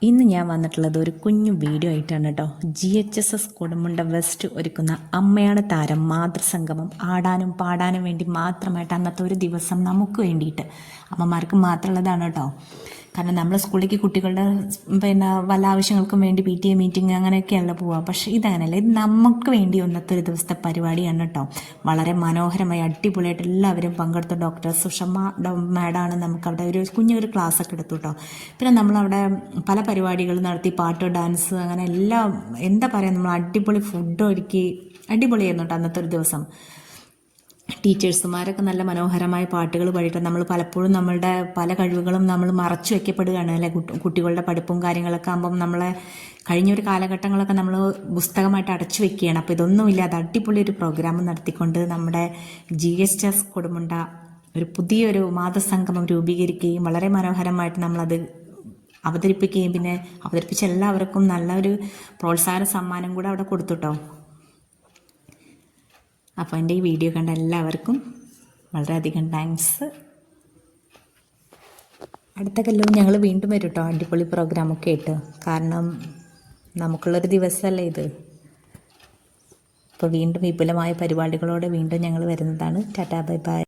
ഇന്ന് ഞാൻ വന്നിട്ടുള്ളത് ഒരു കുഞ്ഞു വീഡിയോ ആയിട്ടാണ് കേട്ടോ. GHSS കൊടുമുണ്ട വെസ്റ്റ് ഒരുക്കുന്ന അമ്മയാണ് താരം മാതൃസംഗമം ആടാനും പാടാനും വേണ്ടി മാത്രമായിട്ട് അന്നത്തെ ഒരു ദിവസം നമുക്ക് വേണ്ടിയിട്ട് അമ്മമാർക്ക് മാത്രമുള്ളതാണ് കേട്ടോ. കാരണം നമ്മൾ സ്കൂളിലേക്ക് കുട്ടികളുടെ വല്ല ആവശ്യങ്ങൾക്കും വേണ്ടി PTA മീറ്റിംഗ് അങ്ങനെയൊക്കെയല്ല പോവുക. പക്ഷേ ഇതങ്ങനെയല്ല, ഇത് നമുക്ക് വേണ്ടി ഒന്നത്തെ ഒരു ദിവസത്തെ പരിപാടിയാണ് കേട്ടോ. വളരെ മനോഹരമായി അടിപൊളിയായിട്ട് എല്ലാവരും പങ്കെടുത്ത ഡോക്ടർ സുഷമ മാഡമാണ് നമുക്കവിടെ ഒരു കുഞ്ഞൊരു ക്ലാസ്സൊക്കെ എടുത്തു കേട്ടോ. പിന്നെ നമ്മളവിടെ പല പരിപാടികൾ നടത്തി, പാട്ട്, ഡാൻസ്, അങ്ങനെ എല്ലാം എന്താ പറയുക, നമ്മൾ അടിപൊളി ഫുഡ് ഒരുക്കി അടിപൊളിയായിരുന്നു കേട്ടോ അന്നത്തെ ഒരു ദിവസം. ടീച്ചേഴ്സുമാരൊക്കെ നല്ല മനോഹരമായ പാട്ടുകൾ പാടിയിട്ട് നമ്മൾ പലപ്പോഴും നമ്മളുടെ പല കഴിവുകളും നമ്മൾ മറച്ചു വയ്ക്കപ്പെടുകയാണ് അല്ലെ. കുട്ടികളുടെ പഠിപ്പും കാര്യങ്ങളൊക്കെ ആകുമ്പം നമ്മളെ കഴിഞ്ഞൊരു കാലഘട്ടങ്ങളൊക്കെ നമ്മൾ പുസ്തകമായിട്ട് അടച്ചു വെക്കുകയാണ്. അപ്പോൾ ഇതൊന്നുമില്ലാതെ അടിപൊളി ഒരു പ്രോഗ്രാം നടത്തിക്കൊണ്ട് നമ്മുടെ GHS കൊടുമുണ്ട ഒരു പുതിയൊരു മാതൃസംഗമം രൂപീകരിക്കുകയും വളരെ മനോഹരമായിട്ട് നമ്മളത് അവതരിപ്പിക്കുകയും പിന്നെ അവതരിപ്പിച്ച എല്ലാവർക്കും നല്ലൊരു പ്രോത്സാഹന സമ്മാനം കൂടെ അവിടെ കൊടുത്തുട്ടോ. അപ്പോൾ എൻ്റെ ഈ വീഡിയോ കണ്ട എല്ലാവർക്കും വളരെയധികം താങ്ക്സ്. അടുത്ത കൊല്ലവും ഞങ്ങൾ വീണ്ടും വരും കേട്ടോ, അടിപൊളി പ്രോഗ്രാമൊക്കെ ആയിട്ട്. കാരണം നമുക്കുള്ളൊരു ദിവസമല്ലേ ഇത്. അപ്പോൾ വീണ്ടും വിപുലമായ പരിപാടികളോടെ വീണ്ടും ഞങ്ങൾ വരുന്നതാണ്. Tata, bye bye.